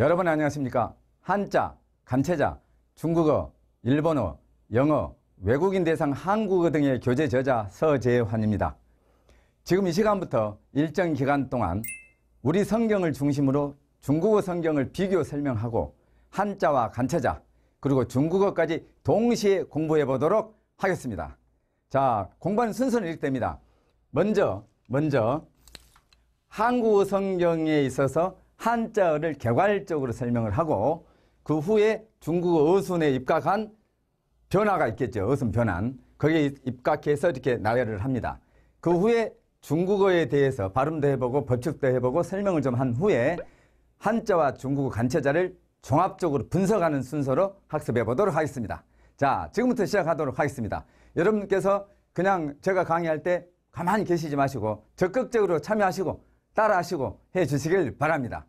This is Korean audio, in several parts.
여러분 안녕하십니까? 한자, 간체자, 중국어, 일본어, 영어, 외국인 대상 한국어 등의 교재 저자 서재환입니다. 지금 이 시간부터 일정 기간 동안 우리 성경을 중심으로 중국어 성경을 비교 설명하고 한자와 간체자 그리고 중국어까지 동시에 공부해 보도록 하겠습니다. 자, 공부하는 순서는 이렇게 됩니다. 먼저 한국어 성경에 있어서 한자어를 개괄적으로 설명을 하고 그 후에 중국어 어순에 입각한 변화가 있겠죠. 어순 변환. 거기에 입각해서 이렇게 나열을 합니다. 그 후에 중국어에 대해서 발음도 해보고 법칙도 해보고 설명을 좀 한 후에 한자와 중국어 간체자를 종합적으로 분석하는 순서로 학습해 보도록 하겠습니다. 자, 지금부터 시작하도록 하겠습니다. 여러분께서 그냥 제가 강의할 때 가만히 계시지 마시고 적극적으로 참여하시고 따라하시고 해 주시길 바랍니다.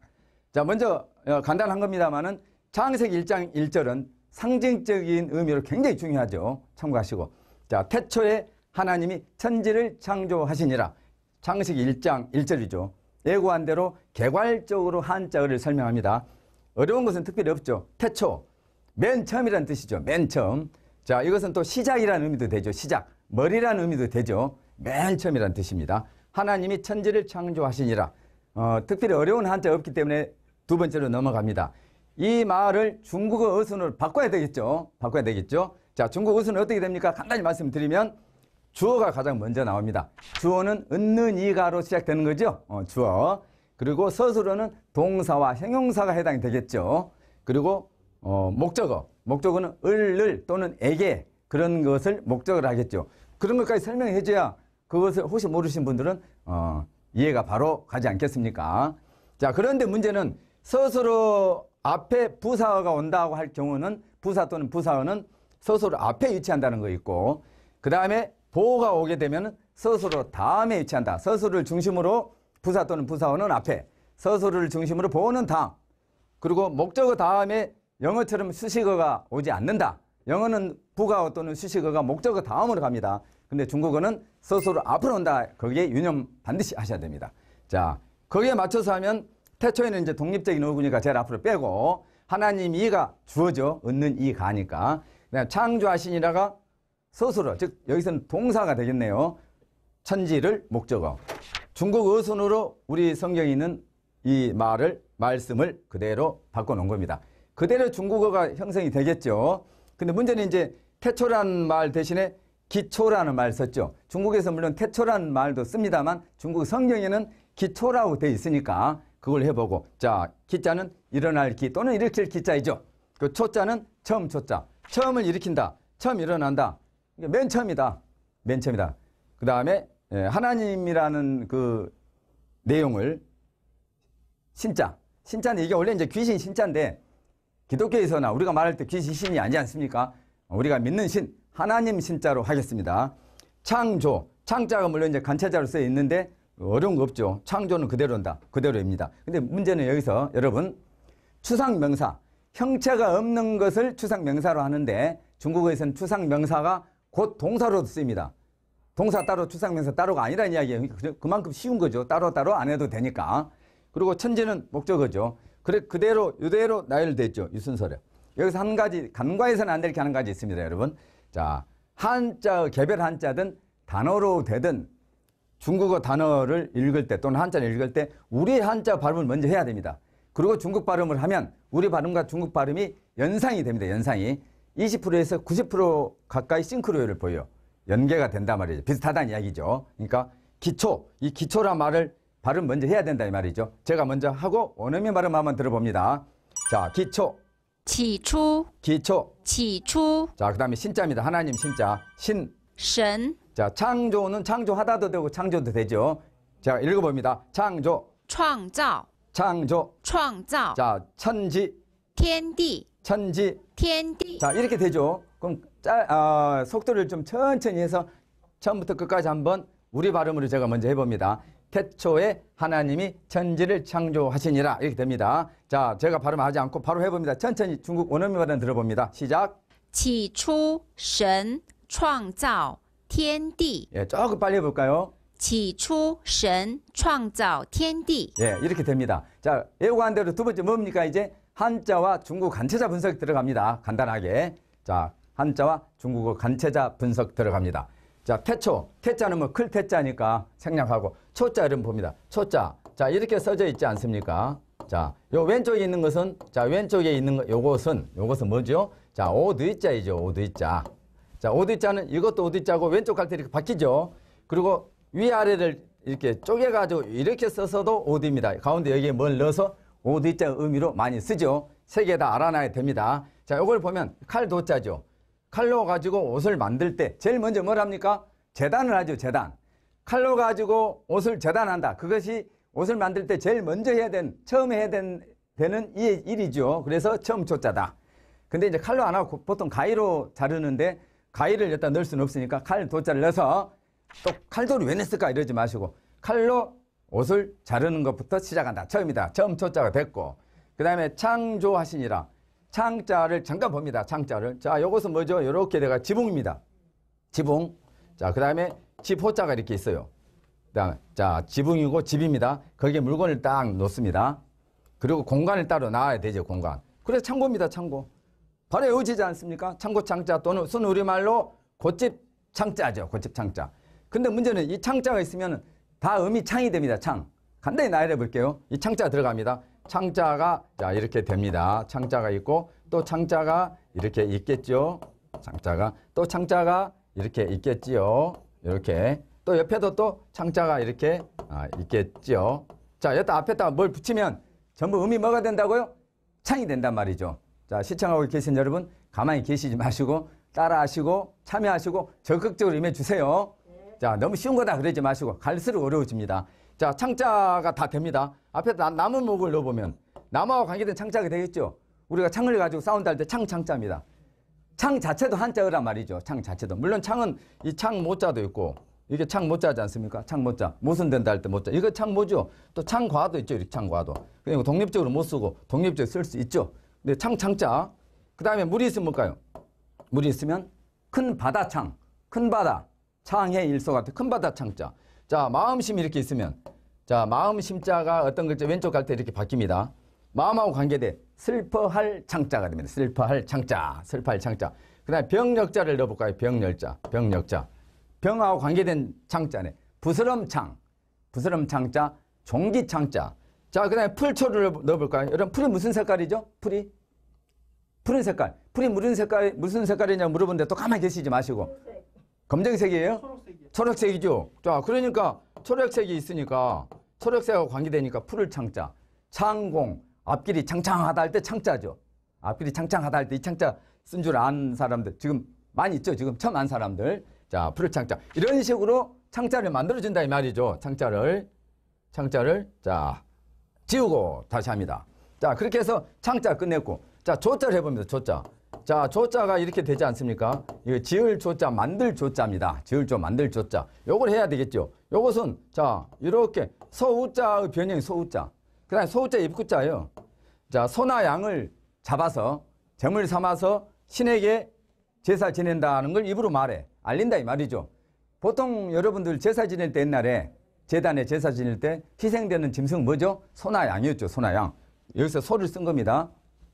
자, 먼저 간단한 겁니다만은 창세기 1장 1절은 상징적인 의미로 굉장히 중요하죠. 참고하시고. 자, 태초에 하나님이 천지를 창조하시니라. 창세기 1장 1절이죠. 예고한 대로 개괄적으로 한자어를 설명합니다. 어려운 것은 특별히 없죠. 태초, 맨 처음이라는 뜻이죠. 맨 처음. 자, 이것은 또 시작이라는 의미도 되죠. 시작, 머리라는 의미도 되죠. 맨 처음이라는 뜻입니다. 하나님이 천지를 창조하시니라. 특별히 어려운 한자가 없기 때문에 두 번째로 넘어갑니다. 이 말을 중국어 어순으로 바꿔야 되겠죠. 자, 중국어 어순은 어떻게 됩니까? 간단히 말씀드리면 주어가 가장 먼저 나옵니다. 주어는 은는 이가로 시작되는 거죠. 주어. 그리고 서술어는 동사와 형용사가 해당이 되겠죠. 그리고 목적어는 을 또는 에게 그런 것을 목적으로 하겠죠. 그런 것까지 설명해 줘야 그것을 혹시 모르신 분들은 이해가 바로 가지 않겠습니까? 자, 그런데 문제는 서술어 앞에 부사어가 온다고 할 경우는 부사 또는 부사어는 서술어 앞에 위치한다는 거 있고, 그 다음에 보어가 오게 되면 서술어 다음에 위치한다. 서술을 중심으로 부사 또는 부사어는 앞에, 서술을 중심으로 보어는 다음, 그리고 목적어 다음에 영어처럼 수식어가 오지 않는다. 영어는 부가어 또는 수식어가 목적어 다음으로 갑니다. 근데 중국어는 서술어 앞으로 온다. 거기에 유념 반드시 하셔야 됩니다. 자, 거기에 맞춰서 하면 태초에는 이제 독립적인 어구니까 제일 앞으로 빼고, 하나님 이가 주어죠. 얻는 이 가니까. 그다음에 창조하시니라가 서술어, 즉 여기서는 동사가 되겠네요. 천지를 목적어. 중국 어순으로 우리 성경에 있는 이 말씀을 그대로 바꿔놓은 겁니다. 그대로 중국어가 형성이 되겠죠. 근데 문제는 이제 태초라는 말 대신에 기초라는 말 썼죠. 중국에서 물론 태초라는 말도 씁니다만 중국 성경에는 기초라고 되어 있으니까 그걸 해보고, 자, 기자는 일어날 기 또는 일으킬 기자이죠. 그 초자는 처음 초자. 처음을 일으킨다. 처음 일어난다. 맨 처음이다. 그 다음에 하나님이라는 그 내용을 신자는 이게 원래 이제 귀신 신자인데 기독교에서나 우리가 말할 때 귀신 신이 아니지 않습니까? 우리가 믿는 신, 하나님 신자로 하겠습니다. 창조, 창자가 물론 이제 간체자로 쓰여 있는데 어려운 거 없죠. 창조는 그대로입니다. 근데 문제는 여기서 여러분 추상명사, 형체가 없는 것을 추상명사로 하는데 중국어에서는 추상명사가 곧 동사로도 쓰입니다. 동사 따로 추상명사 따로가 아니라는 이야기예요. 그만큼 쉬운 거죠. 따로 안 해도 되니까. 그리고 천지는 목적어죠. 그대로 이대로 나열됐죠. 이 순서를. 여기서 한 가지 간과해서는 안 될 게 한 가지 있습니다, 여러분. 자, 한자 개별 한자든 단어로 되든 중국어 단어를 읽을 때 또는 한자를 읽을 때 우리 한자 발음을 먼저 해야 됩니다. 그리고 중국 발음을 하면 우리 발음과 중국 발음이 연상이 됩니다. 연상이 20%에서 90% 가까이 싱크로율을 보여요. 연계가 된단 말이죠. 비슷하다는 이야기죠. 그러니까 기초, 이 기초란 말을 발음 먼저 해야 된다 이 말이죠. 제가 먼저 하고 원어민 발음 한번 들어봅니다. 자, 기초. 起初 기초. 起初 자, 그 다음에 신자입니다. 하나님 신자. 神 자, 창조는 창조하다도 되고 창조도 되죠. 자, 읽어봅니다. 창조. 创造 창조. 자, 천지. 天地 천지. 天地 자, 이렇게 되죠. 그럼 속도를 좀 천천히 해서 처음부터 끝까지 한번 우리 발음으로 제가 먼저 해봅니다. 태초에 하나님이 천지를 창조하시니라. 이렇게 됩니다. 자, 제가 발음하지 않고 바로 해봅니다. 천천히 중국 원어민 발음 들어봅니다. 시작. 起初神创造天地 예, 조금 빨리 해볼까요? 起初神创造天地 예, 이렇게 됩니다. 자, 예고한 대로 두 번째 뭡니까? 이제 한자와 중국어 간체자 분석 들어갑니다. 간단하게. 자, 한자와 중국어 간체자 분석 들어갑니다. 자, 태초. 태자는 뭐 클 태자니까 생략하고 초자 이름 봅니다. 초자. 자, 이렇게 써져 있지 않습니까? 자, 요 왼쪽에 있는 것은 자, 왼쪽에 있는 거 요것은 뭐죠? 자, 오드이자이죠. 오드이자. 자, 오드이자는 이것도 오드이자고 왼쪽 갈 때 이렇게 바뀌죠. 그리고 위아래를 이렇게 쪼개가지고 이렇게 써서도 오드입니다. 가운데 여기에 뭘 넣어서 오드이자 의미로 많이 쓰죠. 세 개 다 알아놔야 됩니다. 자, 요걸 보면 칼도자죠. 칼로 가지고 옷을 만들 때 제일 먼저 뭘 합니까? 재단을 하죠. 재단. 칼로 가지고 옷을 재단한다. 그것이 옷을 만들 때 제일 먼저 처음에 해야 되는 이 일이죠. 그래서 처음 조자다. 근데 이제 칼로 안 하고 보통 가위로 자르는데 가위를 여기다 넣을 수는 없으니까 칼 도자를 넣어서 또 칼도를 왜 냈을까 이러지 마시고 칼로 옷을 자르는 것부터 시작한다. 처음이다. 처음 초자가 됐고 그 다음에 창조하시니라. 창자를 잠깐 봅니다. 창자를. 자, 요것은 뭐죠? 이렇게 내가 지붕입니다. 지붕. 자, 그 다음에 집호자가 이렇게 있어요. 그다음에 자, 지붕이고 집입니다. 거기에 물건을 딱 놓습니다. 그리고 공간을 따로 놔야 되죠. 공간. 그래서 창고입니다. 창고. 바로 외워지지 않습니까? 창고 창자 또는 순 우리말로 곶집 창자죠. 곶집 창자. 근데 문제는 이 창자가 있으면 다 음이 창이 됩니다. 창. 간단히 나열해 볼게요. 이 창자 들어갑니다. 창자가 자 이렇게 됩니다. 창자가 있고 또 창자가 이렇게 있겠죠. 창자가 또 창자가 이렇게 있겠지요. 이렇게 또 옆에도 또 창자가 이렇게 있겠죠. 자, 여기다 앞에다가 뭘 붙이면 전부 음이 뭐가 된다고요? 창이 된단 말이죠. 자, 시청하고 계신 여러분 가만히 계시지 마시고 따라하시고 참여하시고 적극적으로 임해주세요. 자, 너무 쉬운 거다 그러지 마시고 갈수록 어려워집니다. 자, 창자가 다 됩니다. 앞에다 나무목을 넣어보면 나무와 관계된 창자가 되겠죠. 우리가 창을 가지고 사운드 할 때 창자입니다. 창 자체도 한자어란 말이죠. 창 자체도. 물론 창은 이 창 모자도 있고 이게 창 모자지 않습니까? 창 모자. 무슨 된다 할 때 모자. 이거 창 모죠. 또 창과도 있죠. 이렇게 창과도. 그냥 독립적으로 못 쓰고 독립적으로 쓸 수 있죠. 근데 창자. 그 다음에 물이 있으면 뭘까요? 물이 있으면 큰 바다 창. 큰 바다. 창의 일소 같은 큰 바다 창자. 자, 마음심이 이렇게 있으면 자, 마음심자가 어떤 글자 왼쪽 갈 때 이렇게 바뀝니다. 마음하고 관계돼 슬퍼할 창자가 됩니다. 슬퍼할 창자. 슬퍼할 창자. 그 다음에 병력자를 넣어볼까요? 병력자. 병력자. 병하고 관계된 창자네. 부스럼창. 부스럼창자. 종기창자. 자, 그 다음에 풀초를 넣어볼까요? 여러분, 풀이 무슨 색깔이죠? 풀이? 푸른 색깔. 풀이 무슨 색깔이냐고 물어보는데 또 가만히 계시지 마시고. 검정색이에요? 초록색이요. 초록색이죠. 자, 그러니까 초록색이 있으니까 초록색하고 관계되니까 풀을 창자. 창공. 앞길이 창창하다 할 때 창자죠. 앞길이 창창하다 할 때 이 창자 쓴 줄 아는 사람들 지금 많이 있죠. 지금 처음 안 사람들. 자, 풀을 창자. 이런 식으로 창자를 만들어준다 이 말이죠. 창자를 자 지우고 다시 합니다. 자, 그렇게 해서 창자 끝냈고 자, 조자를 해봅니다. 조자. 자, 조자가 이렇게 되지 않습니까? 이거 지을 조자, 만들 조자입니다. 지을 조, 만들 조자. 요걸 해야 되겠죠. 요것은 자, 이렇게 소우자의 변형이 소우자. 그 다음에 소우자 입구자예요. 자, 소나 양을 잡아서 제물 삼아서 신에게 제사 지낸다는 걸 입으로 말해. 알린다 이 말이죠. 보통 여러분들 제사 지낼 때 옛날에 제단에 제사 지낼 때 희생되는 짐승은 뭐죠? 소나 양이었죠. 소나 양. 여기서 소를 쓴 겁니다.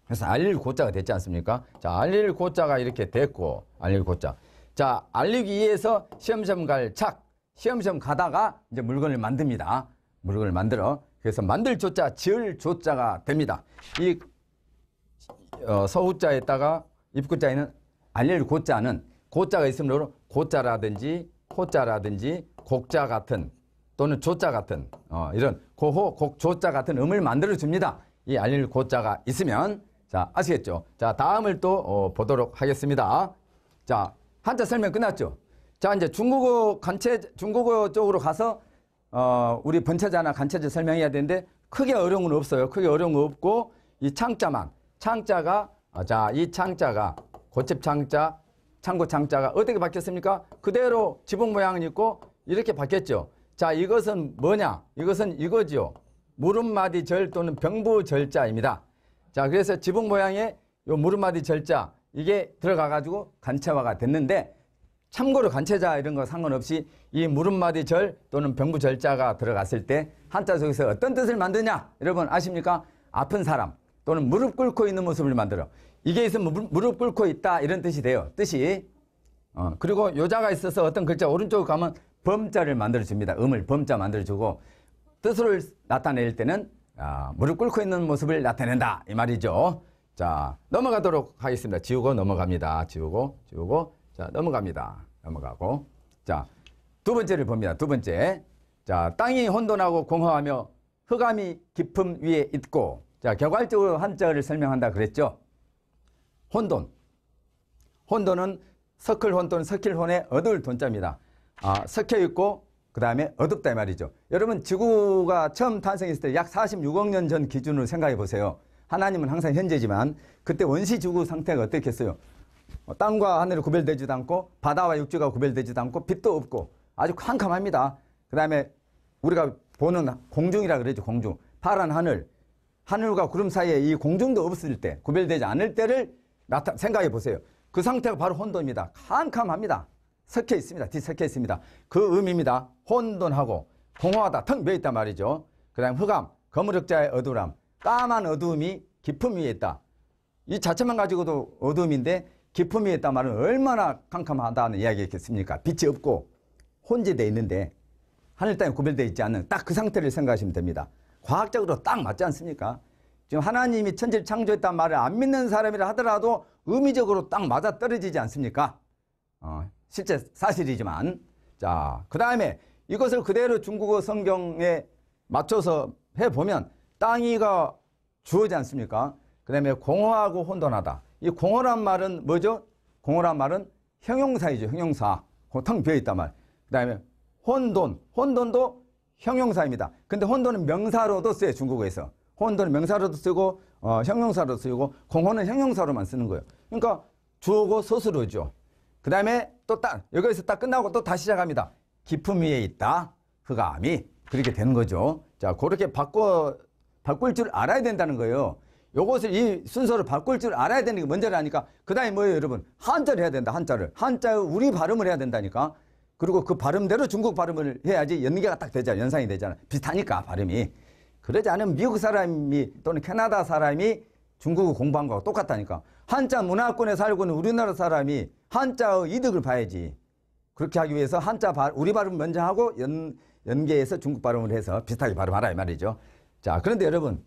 그래서 알릴 고자가 됐지 않습니까? 자, 알릴 고자가 이렇게 됐고, 알릴 고자. 자, 알리기 위해서 시험시험 갈 착. 시험시험 가다가 이제 물건을 만듭니다. 물건을 만들어. 그래서 만들 조자, 지을 조자가 됩니다. 이 서우자에다가 입구자에는 알릴 고자는 고자가 있으므로 고자라든지 호자라든지 곡자 같은 또는 조자 같은 이런 고호, 곡, 조자 같은 음을 만들어 줍니다. 이 알릴 고자가 있으면 자, 아시겠죠? 자, 다음을 또 보도록 하겠습니다. 자, 한자 설명 끝났죠? 자, 이제 중국어 쪽으로 가서 우리 번체자나 간체자 설명해야 되는데 크게 어려운 건 없어요. 크게 어려운 거 없고 이 창자만. 창자가 자, 이 창자가 곶집 창자, 창고 창자가 어떻게 바뀌었습니까? 그대로 지붕 모양은 있고 이렇게 바뀌었죠. 자, 이것은 뭐냐? 이것은 이거지요. 무릎마디 절 또는 병부절자입니다. 자, 그래서 지붕 모양의 요 무릎마디 절자 이게 들어가가지고 간체화가 됐는데 참고로 간체자 이런 거 상관없이 이 무릎마디 절 또는 병부절자가 들어갔을 때 한자 속에서 어떤 뜻을 만드냐? 여러분 아십니까? 아픈 사람, 또는 무릎 꿇고 있는 모습을 만들어. 이게 있으면 무릎 꿇고 있다 이런 뜻이 돼요. 뜻이. 그리고 요자가 있어서 어떤 글자 오른쪽에 가면 범자를 만들어줍니다. 음을 범자 만들어주고 뜻을 나타낼 때는 무릎 꿇고 있는 모습을 나타낸다 이 말이죠. 자, 넘어가도록 하겠습니다. 지우고 넘어갑니다. 지우고 자, 넘어갑니다. 넘어가고. 자, 두 번째를 봅니다. 두 번째. 자, 땅이 혼돈하고 공허하며 흑암이 깊음 위에 있고. 자, 개괄적으로 한자를 설명한다 그랬죠. 혼돈. 혼돈은 석클혼 석힐혼의 어두울 돈자입니다. 섞여 있고 그 다음에 어둡다 이 말이죠. 여러분 지구가 처음 탄생했을 때 약 46억 년 전 기준으로 생각해 보세요. 하나님은 항상 현재지만 그때 원시 지구 상태가 어떻겠어요? 땅과 하늘이 구별되지도 않고 바다와 육지가 구별되지도 않고 빛도 없고 아주 캄캄합니다. 그 다음에 우리가 보는 공중이라 그러죠. 공중. 파란 하늘과 구름 사이에 이 공중도 없을 때 구별되지 않을 때를 생각해 보세요. 그 상태가 바로 혼돈입니다. 캄캄합니다. 섞여 있습니다. 뒤섞여 있습니다. 그 의미입니다. 혼돈하고 공허하다, 텅 비어 있단 말이죠. 그 다음 흑암, 거무력자의 어두람, 까만 어두움이 깊음 위에 있다. 이 자체만 가지고도 어두움인데 깊음 위에 있단 말은 얼마나 캄캄하다는 이야기겠습니까? 빛이 없고 혼재되어 있는데 하늘 땅에 구별되어 있지 않는 딱 그 상태를 생각하시면 됩니다. 과학적으로 딱 맞지 않습니까? 지금 하나님이 천지를 창조했단 말을 안 믿는 사람이라 하더라도 의미적으로 딱 맞아 떨어지지 않습니까? 실제 사실이지만. 자, 그 다음에 이것을 그대로 중국어 성경에 맞춰서 해보면 땅이가 주어지 않습니까? 그 다음에 공허하고 혼돈하다. 이 공허란 말은 뭐죠? 공허란 말은 형용사이죠. 형용사. 텅 비어있단 말. 그 다음에 혼돈도 형용사입니다. 근데 혼돈은 명사로도 써요. 중국어에서. 혼돈은 명사로도 쓰고 형용사로도 쓰고 공허는 형용사로만 쓰는 거예요. 그러니까 주어고 서술어죠. 그 다음에 또 여기서 딱 끝나고 또 다시 시작합니다. 깊음 위에 있다. 흑암이. 그렇게 되는 거죠. 자, 그렇게 바꿀 줄 알아야 된다는 거예요. 요것을 이 순서를 바꿀 줄 알아야 되는 게 뭔지라니까. 그 다음에 뭐예요, 여러분? 한자를 해야 된다. 한자의 우리 발음을 해야 된다니까. 그리고 그 발음대로 중국 발음을 해야지 연계가 딱 되잖아. 연상이 되잖아. 비슷하니까 발음이. 그러지 않으면 미국 사람이 또는 캐나다 사람이 중국어 공부한 거하고 똑같다니까. 한자 문화권에 살고 있는 우리나라 사람이 한자의 이득을 봐야지. 그렇게 하기 위해서 우리 발음 먼저 하고 연계해서 중국 발음을 해서 비슷하게 발음하라 이 말이죠. 자, 그런데 여러분,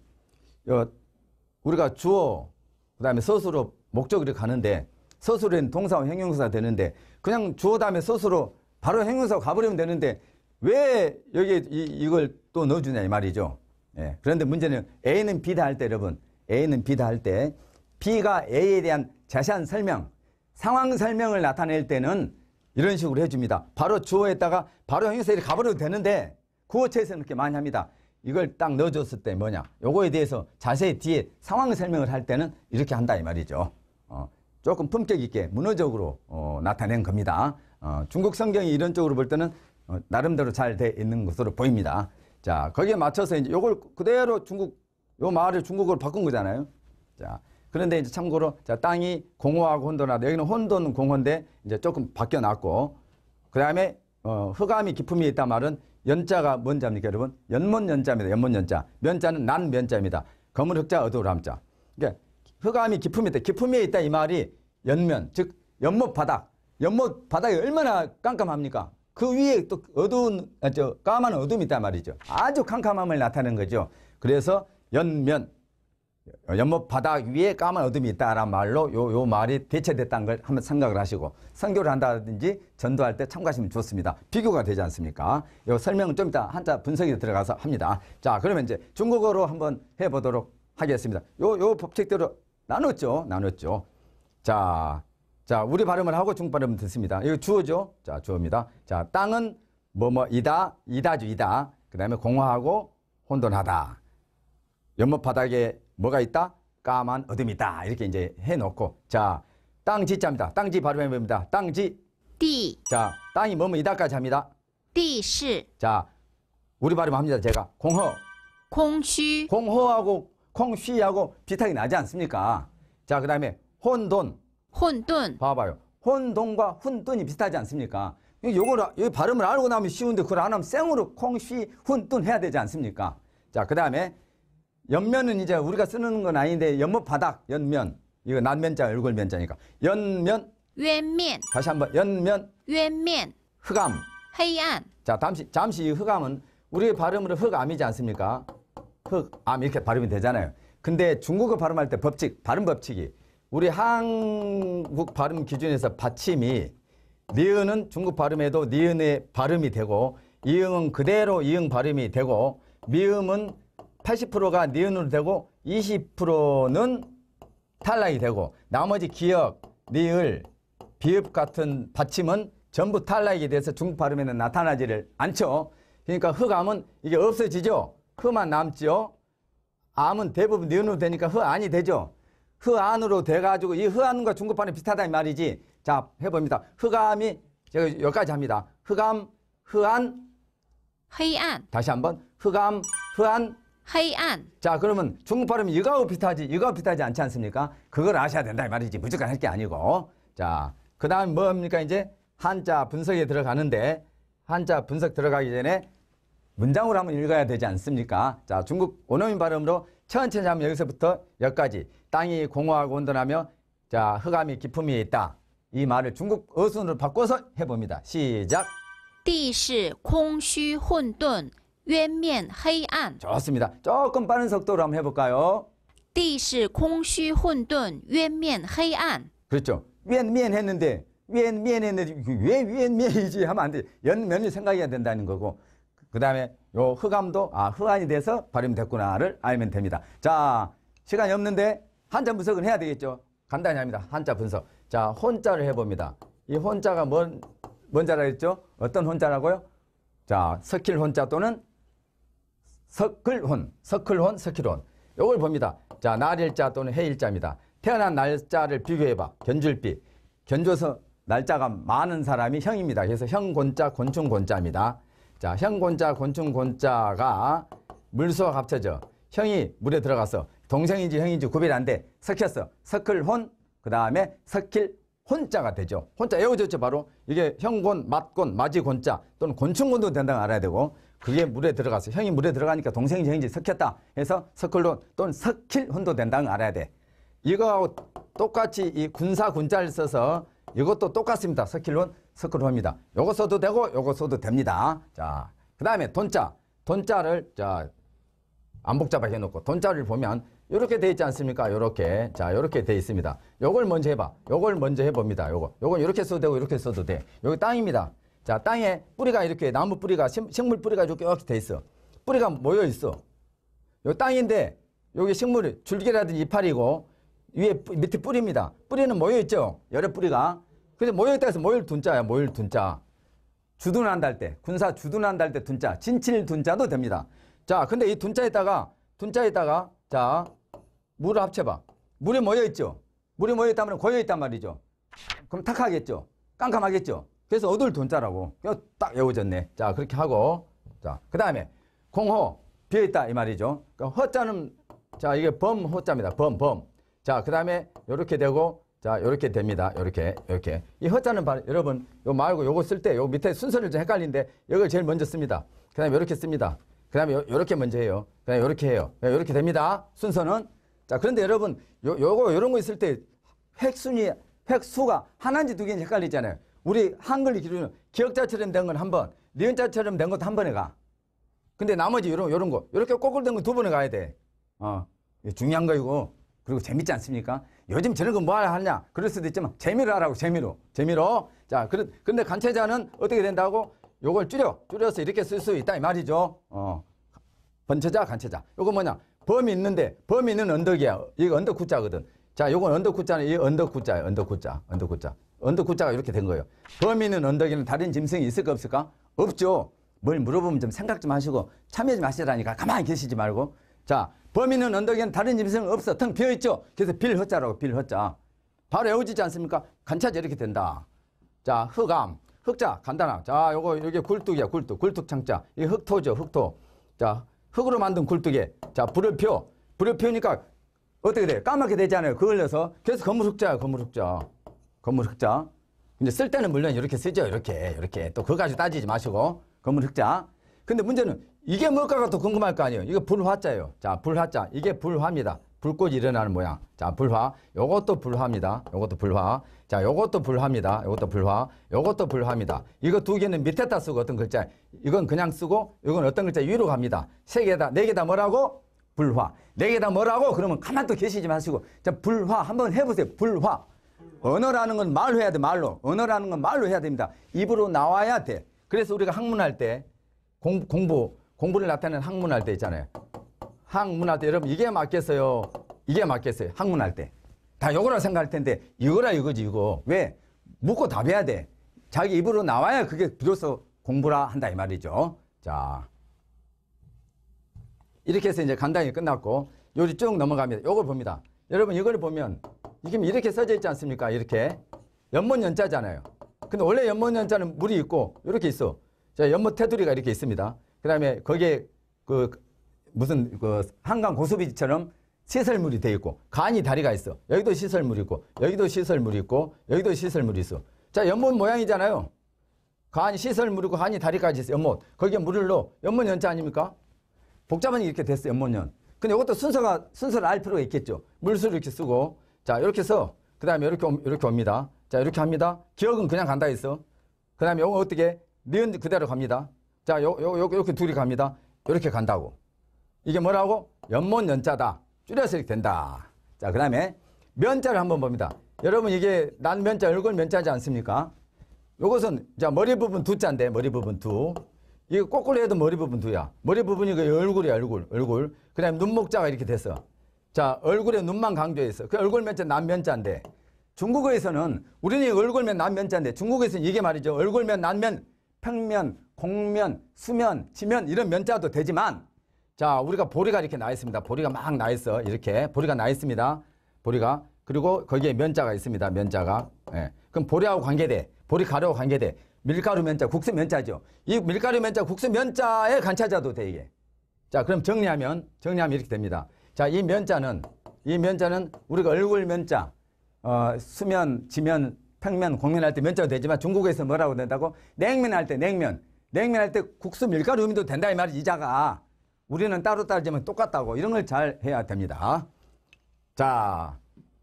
우리가 주어, 그 다음에 서술어, 목적 이렇게 가는데 서술에는 동사와 형용사가 되는데 그냥 주어 다음에 서술어 바로 형용사가 가버리면 되는데 왜 여기에 이걸 또 넣어주냐 이 말이죠. 예. 그런데 문제는 A는 B다 할 때 여러분, A는 B다 할 때 B가 A에 대한 자세한 설명, 상황 설명을 나타낼 때는 이런 식으로 해줍니다. 바로 주어에다가 바로 형용사 이렇게 가버려도 되는데 구어체에서는 그렇게 많이 합니다. 이걸 딱 넣어줬을 때 뭐냐. 요거에 대해서 자세히 뒤에 상황 설명을 할 때는 이렇게 한다 이 말이죠. 조금 품격 있게 문어적으로 나타낸 겁니다. 중국 성경이 이런 쪽으로 볼 때는 나름대로 잘 돼 있는 것으로 보입니다. 자, 거기에 맞춰서 이제 요걸 그대로 요 말을 중국어로 바꾼 거잖아요. 자, 그런데 이제 참고로 자, 땅이 공허하고 혼돈하다. 여기는 혼돈 공허인데 이제 조금 바뀌어 놨고, 그 다음에 흑암이 깊음이 있다 말은 연자가 뭔 자입니까, 여러분? 연못 연자입니다. 연못 연자. 면자는 난 면자입니다. 검은 흑자, 어두울 함자. 그러니까 흑암이 깊음이 있다. 깊음이 있다 이 말이 연면, 즉 연못 바닥. 연못 바닥이 얼마나 깜깜합니까? 그 위에 또 까만 어둠이 있단 말이죠. 아주 캄캄함을 나타내는 거죠. 그래서 연못 바닥 위에 까만 어둠이 있다라는 말로 요 말이 대체됐다는 걸 한번 생각을 하시고 선교를 한다든지 전도할 때 참고하시면 좋습니다. 비교가 되지 않습니까? 요 설명은 좀 이따 한자 분석에 들어가서 합니다. 자, 그러면 이제 중국어로 한번 해보도록 하겠습니다. 요 법칙대로 나눴죠. 자, 우리 발음을 하고 중국 발음을 듣습니다. 이거 주어죠? 자, 주어입니다. 자, 땅은 이다죠, 이다. 그 다음에 공허하고 혼돈하다. 연못 바닥에 뭐가 있다? 까만 어둠이 있다. 이렇게 이제 해놓고. 자, 땅지자입니다. 땅지 발음해봅니다. 땅지. 디. 자, 땅이 이다까지 합니다. 地是 자, 우리 발음합니다. 제가. 공허. 空虚 공허하고 콩쉬하고 비슷하게 나지 않습니까? 자, 그 다음에 혼돈. 混沌 봐봐요. 혼돈과 훈돈이 비슷하지 않습니까? 이 발음을 알고 나면 쉬운데 그걸 안 하면 생으로 콩쉬 훈돈 해야 되지 않습니까? 자, 그 다음에 연면은 이제 우리가 쓰는 건 아닌데 연못 바닥, 연면. 이거 난면자, 얼굴 면자니까. 연면, 渊面 다시 한번 연면, 渊面 흑암. 黑暗 자, 잠시 이 흑암은 우리의 발음으로 흑암이지 않습니까? 흑암 이렇게 발음이 되잖아요. 근데 중국어 발음할 때 발음 법칙이 우리 한국 발음 기준에서 받침이 니은은 중국 발음에도 니은의 발음이 되고 이응은 그대로 이응 발음이 되고 미음은 80%가 니은으로 되고 20%는 탈락이 되고 나머지 기역, 니을, 비읍 같은 받침은 전부 탈락이 돼서 중국 발음에는 나타나지를 않죠. 그러니까 흑암은 이게 없어지죠. 흑만 남죠. 암은 대부분 니은으로 되니까 흑안이 되죠. 흑안으로 돼가지고 이 흑안과 중국 발음이 비슷하다 이 말이지. 자, 해봅니다. 흑암이 제가 여기까지 합니다. 흑암, 흑안. 黑暗 다시 한번 흑암, 흑안. 黑暗 자, 그러면 중국 발음이 이거하고 비슷하지 않지 않습니까? 그걸 아셔야 된다 이 말이지. 무조건 할 게 아니고. 자, 그 다음 뭡니까? 이제 한자 분석에 들어가는데 한자 분석 들어가기 전에 문장으로 한번 읽어야 되지 않습니까? 자, 중국 원어민 발음으로 천천히 하면 여기서부터 여기까지 땅이 공허하고 온전하며 자, 흑암이 기품이 있다. 이 말을 중국 어순으로 바꿔서 해봅니다. 시작. 地是空虚混沌渊面黑暗 좋습니다. 조금 빠른 속도로 한번 해볼까요? 地是空虚混沌渊面黑暗 그렇죠. 위엔 했는데 위엔 했는데 왜 위엔이지 하면 안 돼. 연면이 생각해야 된다는 거고 그 다음에 요 흑암도 흑안이 돼서 발음이 됐구나를 알면 됩니다. 자, 시간이 없는데 한자 분석은 해야 되겠죠. 간단히 합니다. 한자 분석. 자, 혼자를 해봅니다. 이 혼자가 뭔 자라 했죠? 어떤 혼자라고요? 자, 석힐 혼자 또는 석글혼, 석힐혼. 요걸 봅니다. 자, 날일자 또는 해일자입니다. 태어난 날짜를 비교해봐. 견줄비. 견줘서 날짜가 많은 사람이 형입니다. 그래서 형곤자, 곤충곤자입니다. 자, 형곤자, 곤충곤자가 물수와 합쳐져. 형이 물에 들어가서 동생인지 형인지 구별이 안 돼. 섞였어. 석클혼, 그 다음에 석힐 혼자가 되죠. 혼자 외워졌죠. 바로 이게 형곤, 맞곤, 맞이곤자 또는 곤충곤도 된다고 알아야 되고 그게 물에 들어가서 형이 물에 들어가니까 동생인지 형인지 섞였다 해서 석클혼 또는 석힐혼도 된다는 걸 알아야 돼. 이거하고 똑같이 이 군사 군자를 써서 이것도 똑같습니다. 석힐혼, 석클혼입니다. 요거 써도 되고 요거 써도 됩니다. 자, 그 다음에 돈자. 돈자를 자, 안 복잡하게 해놓고 돈자를 보면 이렇게 돼 있지 않습니까? 이렇게. 자, 이렇게 돼 있습니다. 요걸 먼저 해봐. 요걸 먼저 해봅니다. 요건 이렇게 써도 되고 이렇게 써도 돼. 여기 땅입니다. 자, 땅에 뿌리가 이렇게 나무 뿌리가 식물 뿌리가 이렇게 돼 있어. 뿌리가 모여 있어. 요 땅인데 여기 식물이 줄기라든지 이파리고 위에 밑에 뿌리입니다. 뿌리는 모여 있죠. 여러 뿌리가. 그래서 모여 있다 해서 모일 둔자야. 모일 둔자. 주둔한다 할 때, 군사 주둔한다 할 때 둔자, 진칠 둔자도 됩니다. 자, 근데 이 둔자에다가 자, 물을 합쳐봐. 물이 모여있죠? 물이 모여있다면 고여있단 말이죠. 그럼 탁하겠죠? 깜깜하겠죠? 그래서 어둘 둔자라고. 딱 외워졌네. 자, 그렇게 하고. 자, 그 다음에 공호, 비어있다 이 말이죠. 그러니까 허자는, 자, 이게 범호자입니다. 범. 자, 그 다음에 요렇게 되고, 자, 요렇게 됩니다. 요렇게. 이 허자는 여러분, 요 말고 요거 쓸 때, 요 밑에 순서를 좀 헷갈리는데, 이걸 제일 먼저 씁니다. 그 다음에 요렇게 씁니다. 그 다음에 요렇게 먼저 해요. 그 다음에 요렇게 해요. 요렇게 됩니다. 순서는. 자, 그런데 여러분, 요런 거 있을 때 획수가 하나인지 두 개인지 헷갈리잖아요. 우리 한글 기준으로 기역자처럼 된 건 한 번, 니은자처럼 된 것도 한 번에 가. 근데 나머지 요런 거, 요렇게 꼬끌된 건 두 번에 가야 돼. 이게 중요한 거이고, 그리고 재밌지 않습니까? 요즘 저런 거 뭐 하냐? 그럴 수도 있지만, 재미로 하라고, 재미로. 자, 근데 간체자는 어떻게 된다고? 요걸 줄여서 이렇게 쓸 수 있다 이 말이죠. 번체자, 간체자. 요거 뭐냐? 범이 있는데 범이는 언덕이야. 이거 언덕 구자거든. 자, 요건 언덕 구자는 이 언덕 구자예요. 언덕 구자가 이렇게 된 거예요. 범이는 언덕에는 다른 짐승이 있을까 없을까? 없죠. 뭘 물어보면 좀 생각 좀 하시고 참여 좀 하시라니까 가만히 계시지 말고. 자, 범이는 언덕에는 다른 짐승은 없어. 텅 비어 있죠. 그래서 빌허자라고 빌허자. 바로 외워지지 않습니까? 간차자 이렇게 된다. 자, 흑암. 흑자 간단하. 자, 요게 굴뚝이야. 굴뚝 창자. 이 흑토죠. 흑토. 자, 흙으로 만든 굴뚝에 자, 불을 피우니까 어떻게 돼? 까맣게 되잖아요. 그걸 넣어서. 그래서 건물흑자야. 건물흑자. 근데 쓸 때는 물론 이렇게 쓰죠. 이렇게. 또 그거 가지고 따지지 마시고. 건물흑자. 근데 문제는 이게 뭘까가 또 궁금할 거 아니에요. 이거 불화자예요. 자, 불화자. 이게 불화입니다. 불꽃이 일어나는 모양. 자, 불화. 요것도 불화입니다. 요것도 불화. 자, 요것도 불화입니다. 요것도 불화. 요것도 불화입니다. 이거 두 개는 밑에다 쓰고 어떤 글자. 이건 그냥 쓰고 이건 어떤 글자 위로 갑니다. 세 개다, 네 개다 뭐라고? 불화. 네 개다 뭐라고? 그러면 가만 또 계시지 마시고. 자, 불화. 한번 해보세요. 불화. 언어라는 건 말로 해야 돼, 말로. 언어라는 건 말로 해야 됩니다. 입으로 나와야 돼. 그래서 우리가 학문할 때 공부를 나타내는 학문할 때 있잖아요. 학문할 때 여러분 이게 맞겠어요? 이게 맞겠어요? 학문할 때. 다 요거라 생각할 텐데 이거라 이거지 이거. 왜? 묻고 답해야 돼. 자기 입으로 나와야 그게 비로소 공부라 한다 이 말이죠. 자, 이렇게 해서 이제 간단히 끝났고 요리 쭉 넘어갑니다. 요걸 봅니다. 여러분 이걸 보면 이게 이렇게 써져 있지 않습니까? 이렇게 연못 연자잖아요. 근데 원래 연못 연자는 물이 있고 이렇게 있어. 자, 연못 테두리가 이렇게 있습니다. 그다음에 거기에 무슨 한강 고수비처럼 시설물이 돼 있고 간이 다리가 있어. 여기도 시설물이 있고 여기도 시설물이 있고 여기도 시설물이 있어. 자, 연못 모양이잖아요. 간이 시설물이고 간이 다리까지 있어. 연못. 거기에 물을 넣어. 연못 연자 아닙니까? 복잡한 이렇게 됐어. 연못연. 근데 이것도 순서를 알 필요가 있겠죠. 물수를 이렇게 쓰고 자, 이렇게 써. 그다음에 이렇게 옵니다. 자, 이렇게 합니다. 기억은 그냥 간다 했어. 그다음에 요거 어떻게 니은 그대로 갑니다. 자, 이렇게 둘이 갑니다. 이렇게 간다고. 이게 뭐라고? 연못 연자다. 줄여서 이렇게 된다. 자, 그 다음에 면자를 한번 봅니다. 여러분 이게 난 면자, 얼굴 면자지 않습니까? 요것은 자 머리 부분 두자인데 머리 부분 두. 이거 거꾸로 해도 머리 부분 두야. 머리 부분이 그 얼굴이야, 얼굴. 그 다음에 눈목자가 이렇게 됐어. 자, 얼굴에 눈만 강조했어. 그 얼굴 면자 난 면자인데 중국어에서는 우리는 얼굴면 난 면자인데 중국에서는 이게 말이죠. 얼굴면 난면, 평면, 공면, 수면, 지면 이런 면자도 되지만 자, 우리가 보리가 이렇게 나 있습니다. 보리가 막 나 있어. 이렇게 보리가 나 있습니다. 보리가. 그리고 거기에 면자가 있습니다. 면자가. 예. 그럼 보리하고 관계돼. 보리 가루하고 관계돼. 밀가루 면자, 국수 면자죠. 이 밀가루 면자, 국수 면자의 관찰자도 돼 이게. 자, 그럼 정리하면 이렇게 됩니다. 자, 이 면자는 우리가 얼굴 면자, 수면, 지면, 평면, 공면 할 때 면자도 되지만 중국에서 뭐라고 된다고? 냉면 할 때 냉면 할 때 국수 밀가루 의미도 된다 이 말이지. 이자가. 우리는 따로 따지면 똑같다고. 이런 걸 잘 해야 됩니다. 자,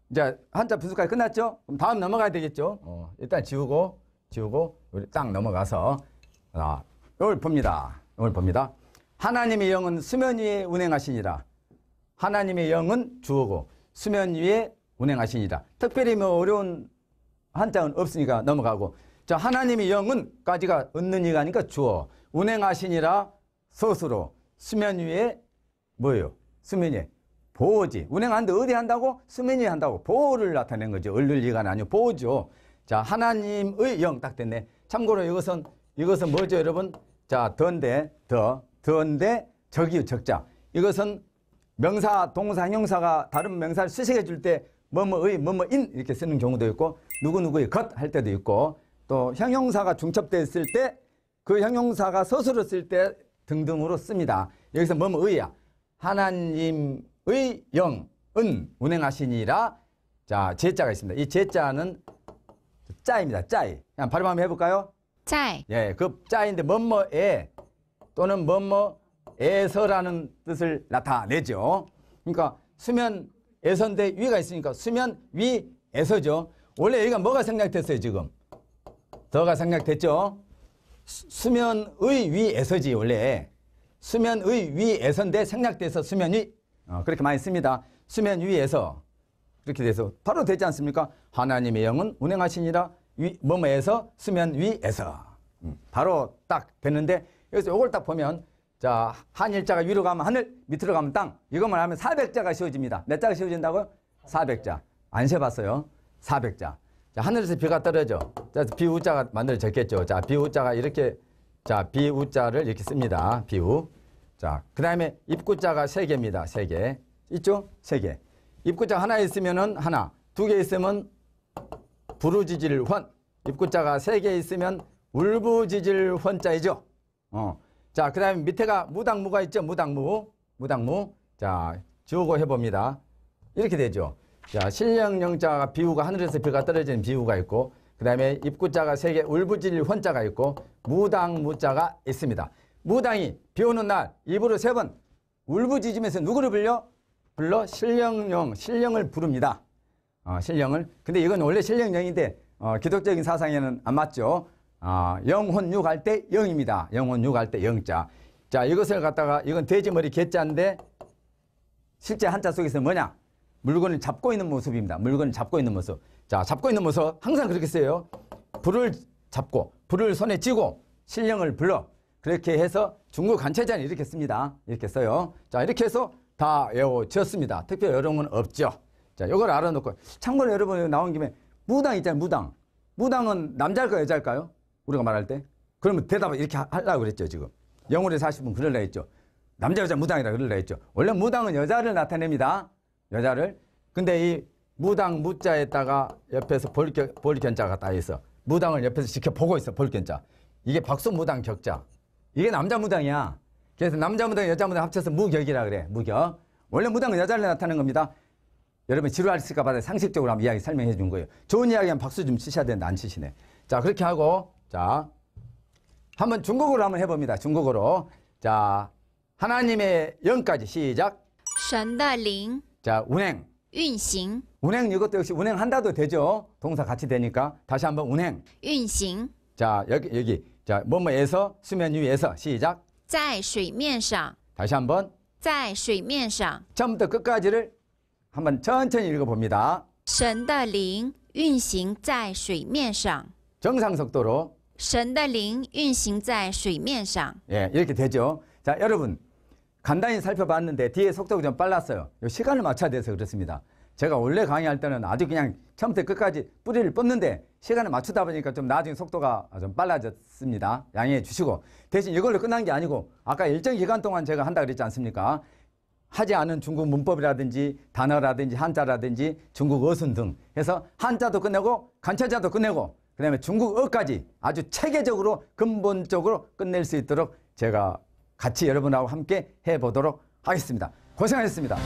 이제 한자 분수까지 끝났죠? 그럼 다음 넘어가야 되겠죠? 일단 지우고 우리 딱 넘어가서 이걸 봅니다. 하나님의 영은 수면 위에 운행하시니라. 하나님의 영은 주어고 수면 위에 운행하시니라. 특별히 뭐 어려운 한자는 없으니까 넘어가고. 자, 하나님의 영은까지가 얻는 이가 아니까 주어. 운행하시니라 서술로. 수면 위에 뭐예요? 수면 위에 보호지. 운행하는데 어디 한다고? 수면 위에 한다고. 보호를 나타낸 거죠. 얻는 이가 아니고 보호죠. 자, 하나님의 영 딱 됐네. 참고로 이것은 뭐죠, 여러분? 자, 더인데 적이요, 적자. 이것은 명사, 동사, 형용사가 다른 명사를 수식해 줄 때 뭐뭐의, 뭐뭐인 이렇게 쓰는 경우도 있고 누구누구의 것 할 때도 있고 또 형용사가 중첩됐을 때 그 형용사가 서술을 쓸 때 등등으로 씁니다. 여기서 뭐뭐의야. 하나님의 영은 운행하시니라. 자, 제자가 있습니다. 이 제자는 짜입니다. 짜이. 그냥 발음 한번 해볼까요? 在 예, 그 짜인데 뭐뭐에 또는 뭐뭐에서라는 뜻을 나타내죠. 그러니까 수면에서인데 위가 있으니까 수면 위에서죠. 원래 여기가 뭐가 생략됐어요, 지금? 더가 생략됐죠. 수면의 위에서지 원래. 수면의 위에서인데 생략돼서 수면 위. 그렇게 많이 씁니다. 수면 위에서. 그렇게 돼서 바로 되지 않습니까? 하나님의 영은 운행하시니라. 뭐뭐에서 수면 위에서. 바로 딱 되는데 여기서 이걸 딱 보면 자, 한일자가 위로 가면 하늘, 밑으로 가면 땅. 이것만 하면 400자가 씌워집니다. 몇 자가 씌워진다고요? 400자. 안 세봤어요. 400자. 자, 하늘에서 비가 떨어져. 자, 비우자가 만들어졌겠죠. 자, 비우자가 이렇게, 자, 비우자를 이렇게 씁니다. 비우. 자, 그 다음에 입구자가 3개입니다. 3개. 있죠? 3개. 입구자 하나 있으면은 하나, 2개 있으면 부르지질 훤. 입구자가 3개 있으면 울부지질 훤자이죠. 자, 그 다음에 밑에가 무당무가 있죠. 무당무. 자, 지우고 해봅니다. 이렇게 되죠. 자, 신령영자가 비우가 하늘에서 비가 떨어지는 비우가 있고 그 다음에 입구자가 3개 울부질 훤자가 있고 무당무자가 있습니다. 무당이 비 오는 날 입으로 3번 울부짖으면서 누구를 불러 신령을 부릅니다. 신령을. 근데 이건 원래 신령령인데 기독적인 사상에는 안 맞죠. 영혼육 할 때 영입니다. 영혼육 할 때 영자. 자, 이것을 갖다가 이건 돼지머리 개자인데 실제 한자 속에서 뭐냐? 물건을 잡고 있는 모습입니다. 물건을 잡고 있는 모습. 자, 잡고 있는 모습 항상 그렇게 써요. 불을 잡고 불을 손에 쥐고 신령을 불러. 그렇게 해서 중국 간체자는 이렇게 씁니다. 이렇게 써요. 자, 이렇게 해서 다 외워졌습니다. 특별히 어려운 건 없죠. 자, 이걸 알아놓고 참고로 여러분 나온 김에 무당 있잖아요. 무당. 무당은 남자일까요? 여자일까요? 우리가 말할 때. 그러면 대답을 이렇게 하려고 그랬죠. 지금. 영어를 40분 그러려 했죠. 남자 여자 무당이라 그러려 했죠. 원래 무당은 여자를 나타냅니다. 여자를. 근데 이 무당 무자에다가 옆에서 볼견자가 따 있어. 무당을 옆에서 지켜보고 있어. 볼견자. 이게 박수무당 격자. 이게 남자 무당이야. 그래서 남자 무당 여자 무당 합쳐서 무격이라 그래. 무격. 원래 무당은 여자를 나타내는 겁니다. 여러분 지루하실까 봐 상식적으로 한번 이야기 설명해 준 거예요. 좋은 이야기하면 박수 좀 치셔야 되는데 안 치시네. 자, 그렇게 하고 자, 한번 중국어로 한번 해봅니다. 중국어로. 자, 하나님의 영까지 시작. 神的灵 자, 운행. 运行 운행 이것도 역시 운행한다도 되죠. 동사 같이 되니까. 다시 한번 운행. 运行 자, 여기. 자, 뭐뭐에서 수면 위에서 시작. 在水面上 다시 한번 在水面上 처음부터 끝까지를 한번 천천히 읽어봅니다. 神的灵运行在水面上 정상 속도로. 神的灵运行在水面上 예, 이렇게 되죠. 자, 여러분 간단히 살펴봤는데 뒤에 속도가 좀 빨랐어요. 요 시간을 맞춰야 돼서 그렇습니다. 제가 원래 강의할 때는 아주 그냥 처음부터 끝까지 뿌리를 뽑는데 시간을 맞추다 보니까 좀 나중에 속도가 좀 빨라졌습니다. 양해해 주시고 대신 이걸로 끝난 게 아니고 아까 일정 기간 동안 제가 한다 그랬지 않습니까? 하지 않은 중국 문법이라든지 단어라든지 한자라든지 중국 어순 등 해서 한자도 끝내고 간체자도 끝내고 그다음에 중국어까지 아주 체계적으로 근본적으로 끝낼 수 있도록 제가 같이 여러분하고 함께 해보도록 하겠습니다. 고생하셨습니다.